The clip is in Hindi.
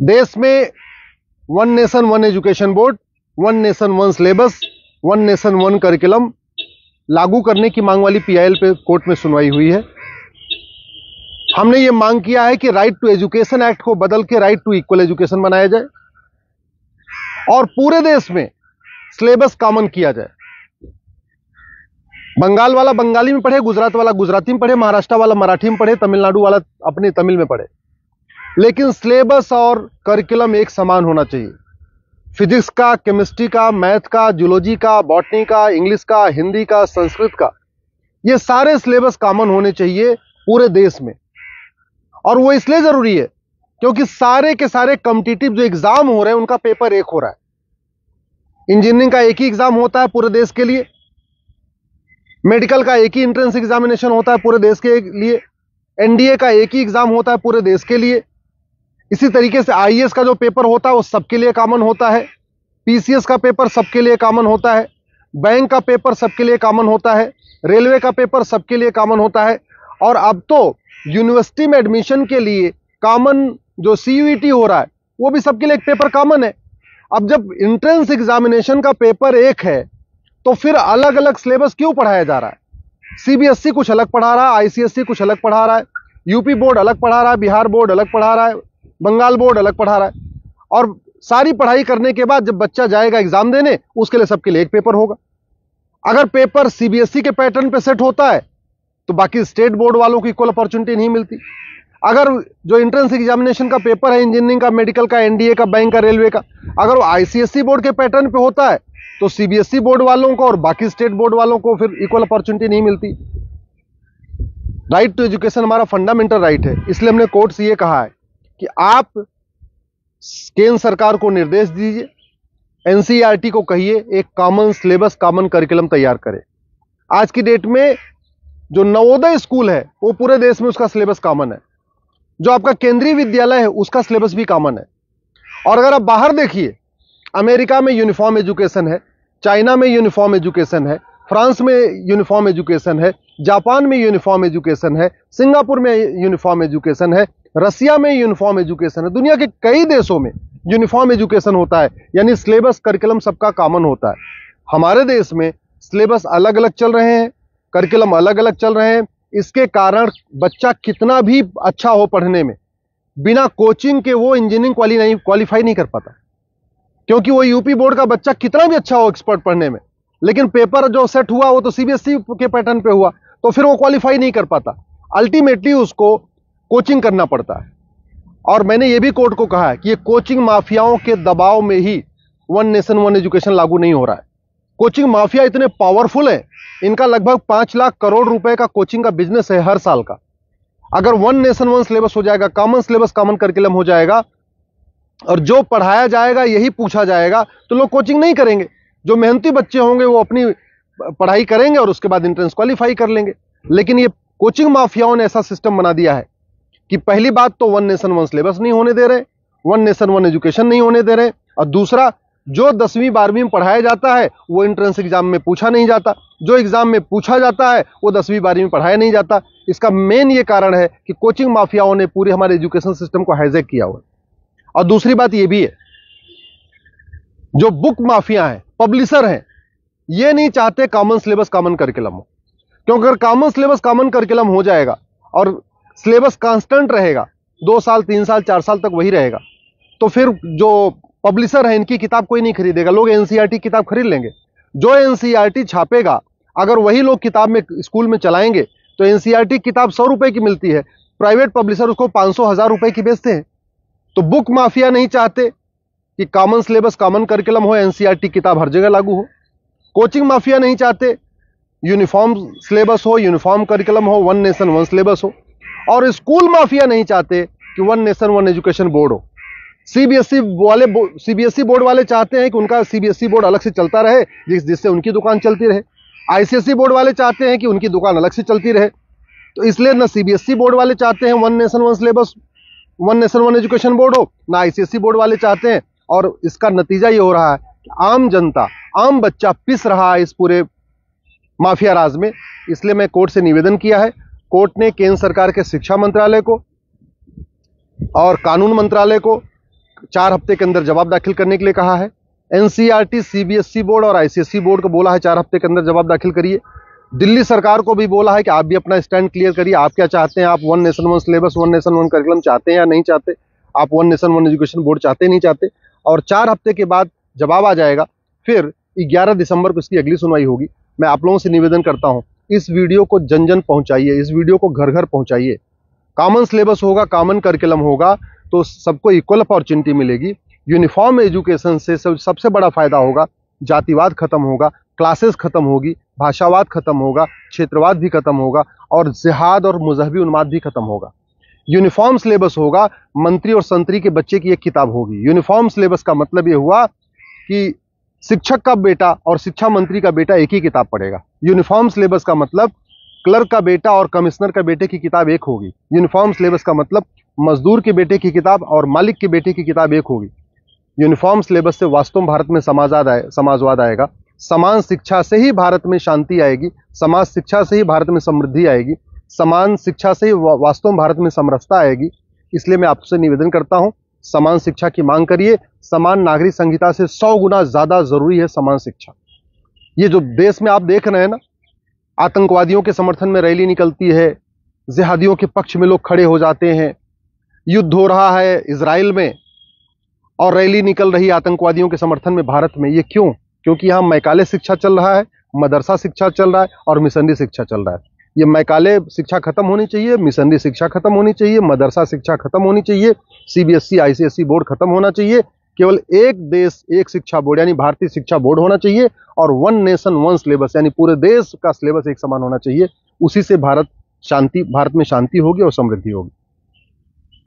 देश में one nation one education board, one nation one syllabus, one nation one curriculum लागू करने की मांग वाली पीआईएल पे कोर्ट में सुनवाई हुई है। हमने ये मांग किया है कि राइट टू एजुकेशन एक्ट को बदल के राइट टू इक्वल एजुकेशन बनाया जाए और पूरे देश में सिलेबस कॉमन किया जाए। बंगाल वाला बंगाली में पढ़े, गुजरात वाला गुजराती में पढ़े, महाराष्ट्र वाला मराठी में पढ़े, तमिलनाडु वाला अपने तमिल में पढ़े, लेकिन सिलेबस और करिकुलम एक समान होना चाहिए। फिजिक्स का, केमिस्ट्री का, मैथ का, जूलॉजी का, बॉटनी का, इंग्लिश का, हिंदी का, संस्कृत का, ये सारे सिलेबस कॉमन होने चाहिए पूरे देश में। और वो इसलिए जरूरी है क्योंकि सारे के सारे कॉम्पिटिटिव जो एग्जाम हो रहे हैं उनका पेपर एक हो रहा है। इंजीनियरिंग का एक ही एग्जाम होता है पूरे देश के लिए, मेडिकल का एक ही एंट्रेंस एग्जामिनेशन होता है पूरे देश के लिए, एनडीए का एक ही एग्जाम होता है पूरे देश के लिए। इसी तरीके से आईएएस का जो पेपर होता है वो सबके लिए कॉमन होता है, पीसीएस का पेपर सबके लिए कॉमन होता है, बैंक का पेपर सबके लिए कॉमन होता है, रेलवे का पेपर सबके लिए कॉमन होता है। और अब तो यूनिवर्सिटी में एडमिशन के लिए कॉमन जो सीयूईटी हो रहा है वो भी सबके लिए एक पेपर कॉमन है। अब जब एंट्रेंस एग्जामिनेशन का पेपर एक है तो फिर अलग अलग सिलेबस क्यों पढ़ाया जा रहा है? सीबीएसई कुछ अलग पढ़ा रहा है, आईसीएसई कुछ अलग पढ़ा रहा है, यूपी बोर्ड अलग पढ़ा रहा है, बिहार बोर्ड अलग पढ़ा रहा है, बंगाल बोर्ड अलग पढ़ा रहा है। और सारी पढ़ाई करने के बाद जब बच्चा जाएगा एग्जाम देने, उसके लिए सबके लिए एक पेपर होगा। अगर पेपर सीबीएसई के पैटर्न पे सेट होता है तो बाकी स्टेट बोर्ड वालों को इक्वल अपॉर्चुनिटी नहीं मिलती। अगर जो एंट्रेंस एग्जामिनेशन का पेपर है इंजीनियरिंग का, मेडिकल का, एनडीए का, बैंक का, रेलवे का, अगर वो आईसीएसई बोर्ड के पैटर्न पे होता है तो सीबीएसई बोर्ड वालों को और बाकी स्टेट बोर्ड वालों को फिर इक्वल अपॉर्चुनिटी नहीं मिलती। राइट टू एजुकेशन हमारा फंडामेंटल राइट है, इसलिए हमने कोर्ट से ये कहा है कि आप केंद्र सरकार को निर्देश दीजिए, एनसीईआरटी को कहिए एक कॉमन सिलेबस, कॉमन करिकुलम तैयार करे। आज की डेट में जो नवोदय स्कूल है वो पूरे देश में उसका सिलेबस कॉमन है, जो आपका केंद्रीय विद्यालय है उसका सिलेबस भी कॉमन है। और अगर आप बाहर देखिए, अमेरिका में यूनिफॉर्म एजुकेशन है, चाइना में यूनिफॉर्म एजुकेशन है, फ्रांस में यूनिफॉर्म एजुकेशन है, जापान में यूनिफॉर्म एजुकेशन है, सिंगापुर में यूनिफॉर्म एजुकेशन है, रसिया में यूनिफॉर्म एजुकेशन है, दुनिया के कई देशों में यूनिफॉर्म एजुकेशन होता है, यानी सिलेबस करिकुलम सबका कॉमन होता है। हमारे देश में सिलेबस अलग अलग चल रहे हैं, करिकुलम अलग अलग चल रहे हैं। इसके कारण बच्चा कितना भी अच्छा हो पढ़ने में, बिना कोचिंग के वो इंजीनियरिंग क्वालिफाई नहीं कर पाता, क्योंकि वो यूपी बोर्ड का बच्चा कितना भी अच्छा हो एक्सपर्ट पढ़ने में, लेकिन पेपर जो सेट हुआ वो तो सीबीएसई के पैटर्न पे हुआ, तो फिर वो क्वालिफाई नहीं कर पाता। अल्टीमेटली उसको कोचिंग करना पड़ता है। और मैंने ये भी कोर्ट को कहा है कि ये कोचिंग माफियाओं के दबाव में ही वन नेशन वन एजुकेशन लागू नहीं हो रहा है। कोचिंग माफिया इतने पावरफुल है, इनका लगभग 5 लाख करोड़ रुपए का कोचिंग का बिजनेस है हर साल का। अगर वन नेशन वन सिलेबस हो जाएगा, कॉमन सिलेबस, कॉमन करिकुलम हो जाएगा और जो पढ़ाया जाएगा यही पूछा जाएगा, तो लोग कोचिंग नहीं करेंगे। जो मेहनती बच्चे होंगे वो अपनी पढ़ाई करेंगे और उसके बाद एंट्रेंस क्वालिफाई कर लेंगे। लेकिन ये कोचिंग माफियाओं ने ऐसा सिस्टम बना दिया है कि पहली बात तो वन नेशन वन सिलेबस नहीं होने दे रहे, वन नेशन वन एजुकेशन नहीं होने दे रहे, और दूसरा जो 10वीं 12वीं में पढ़ाया जाता है वो एंट्रेंस एग्जाम में पूछा नहीं जाता, जो एग्जाम में पूछा जाता है वो 10वीं 12वीं में पढ़ाया नहीं जाता। इसका मेन ये कारण है कि कोचिंग माफियाओं ने पूरे हमारे एजुकेशन सिस्टम को हाईजैक किया हुआ है। और दूसरी बात ये भी है, जो बुक माफिया हैं, पब्लिशर हैं, ये नहीं चाहते कॉमन सिलेबस कॉमन करिकुलम हो, क्योंकि अगर कॉमन सिलेबस कॉमन करिकुलम हो जाएगा और सिलेबस कांस्टेंट रहेगा, 2 साल 3 साल 4 साल तक वही रहेगा, तो फिर जो पब्लिशर है इनकी किताब कोई नहीं खरीदेगा, लोग एनसीईआरटी किताब खरीद लेंगे। जो एनसीईआरटी छापेगा अगर वही लोग किताब में स्कूल में चलाएंगे तो एनसीईआरटी किताब 100 रुपए की मिलती है, प्राइवेट पब्लिशर उसको 500-1000 रुपए की बेचते हैं। तो बुक माफिया नहीं चाहते कि कॉमन सिलेबस कॉमन करिकुलम हो, एनसीईआरटी किताब हर जगह लागू हो। कोचिंग माफिया नहीं चाहते यूनिफॉर्म सिलेबस हो, यूनिफॉर्म करिकुलम हो, वन नेशन वन सिलेबस हो। और स्कूल माफिया नहीं चाहते कि one nation one education board हो। सीबीएसई बोर्ड वाले चाहते हैं कि उनका सीबीएसई बोर्ड अलग से चलता रहे, जिससे उनकी दुकान चलती रहे। आईसीएसई बोर्ड वाले चाहते हैं कि उनकी दुकान अलग से चलती रहे। तो इसलिए ना सीबीएसई बोर्ड वाले चाहते हैं one nation one syllabus, one nation one education board हो, ना आईसीएसई बोर्ड वाले चाहते हैं। और इसका नतीजा ये हो रहा है कि आम जनता, आम बच्चा पिस रहा है इस पूरे माफिया राज में। इसलिए मैं कोर्ट से निवेदन किया है। कोर्ट ने केंद्र सरकार के शिक्षा मंत्रालय को और कानून मंत्रालय को 4 हफ्ते के अंदर जवाब दाखिल करने के लिए कहा है। एनसीईआरटी, सीबीएसई बोर्ड और आईसीएसई बोर्ड को बोला है 4 हफ्ते के अंदर जवाब दाखिल करिए। दिल्ली सरकार को भी बोला है कि आप भी अपना स्टैंड क्लियर करिए, आप क्या चाहते हैं, आप one nation one syllabus, one nation one curriculum चाहते हैं या नहीं चाहते, आप one nation one education board चाहते नहीं चाहते। और 4 हफ्ते के बाद जवाब आ जाएगा, फिर 11 दिसंबर को इसकी अगली सुनवाई होगी। मैं आप लोगों से निवेदन करता हूं, इस वीडियो को जन जन पहुंचाइए, इस वीडियो को घर घर पहुंचाइए। कॉमन सिलेबस होगा, कॉमन करिकुलम होगा तो सबको इक्वल अपॉर्चुनिटी मिलेगी। यूनिफॉर्म एजुकेशन से सबसे बड़ा फायदा होगा, जातिवाद खत्म होगा, क्लासेस खत्म होगी, भाषावाद खत्म होगा, क्षेत्रवाद भी खत्म होगा और जिहाद और मजहबी उन्माद भी खत्म होगा। यूनिफॉर्म सिलेबस होगा, मंत्री और संतरी के बच्चे की एक किताब होगी। यूनिफॉर्म सिलेबस का मतलब ये हुआ कि शिक्षक का बेटा और शिक्षा मंत्री का बेटा एक ही किताब पढ़ेगा। यूनिफॉर्म सिलेबस का मतलब क्लर्क का बेटा और कमिश्नर का बेटे की किताब एक होगी। यूनिफॉर्म सिलेबस का मतलब मजदूर के बेटे की किताब और मालिक के बेटे की किताब एक होगी। यूनिफॉर्म सिलेबस से वास्तव में भारत में समाजवाद आएगा। समान शिक्षा से ही भारत में शांति आएगी, समाज शिक्षा से ही भारत में समृद्धि आएगी, समान शिक्षा से ही वास्तव में भारत में समरसता आएगी। इसलिए मैं आपसे निवेदन करता हूं, समान शिक्षा की मांग करिए। समान नागरिक संहिता से 100 गुना ज्यादा जरूरी है समान शिक्षा। ये जो देश में आप देख रहे हैं ना, आतंकवादियों के समर्थन में रैली निकलती है, जिहादियों के पक्ष में लोग खड़े हो जाते हैं, युद्ध हो रहा है इजराइल में और रैली निकल रही है आतंकवादियों के समर्थन में भारत में। ये क्यों? क्योंकि यहां मैकाले शिक्षा चल रहा है, मदरसा शिक्षा चल रहा है और मिशनरी शिक्षा चल रहा है। ये मैकाले शिक्षा खत्म होनी चाहिए, मिशनरी शिक्षा खत्म होनी चाहिए, मदरसा शिक्षा खत्म होनी चाहिए, सीबीएसई आईसीएसई बोर्ड खत्म होना चाहिए। केवल एक देश एक शिक्षा बोर्ड यानी भारतीय शिक्षा बोर्ड होना चाहिए और वन नेशन वन सिलेबस यानी पूरे देश का सिलेबस एक समान होना चाहिए। उसी से भारत में शांति होगी और समृद्धि होगी।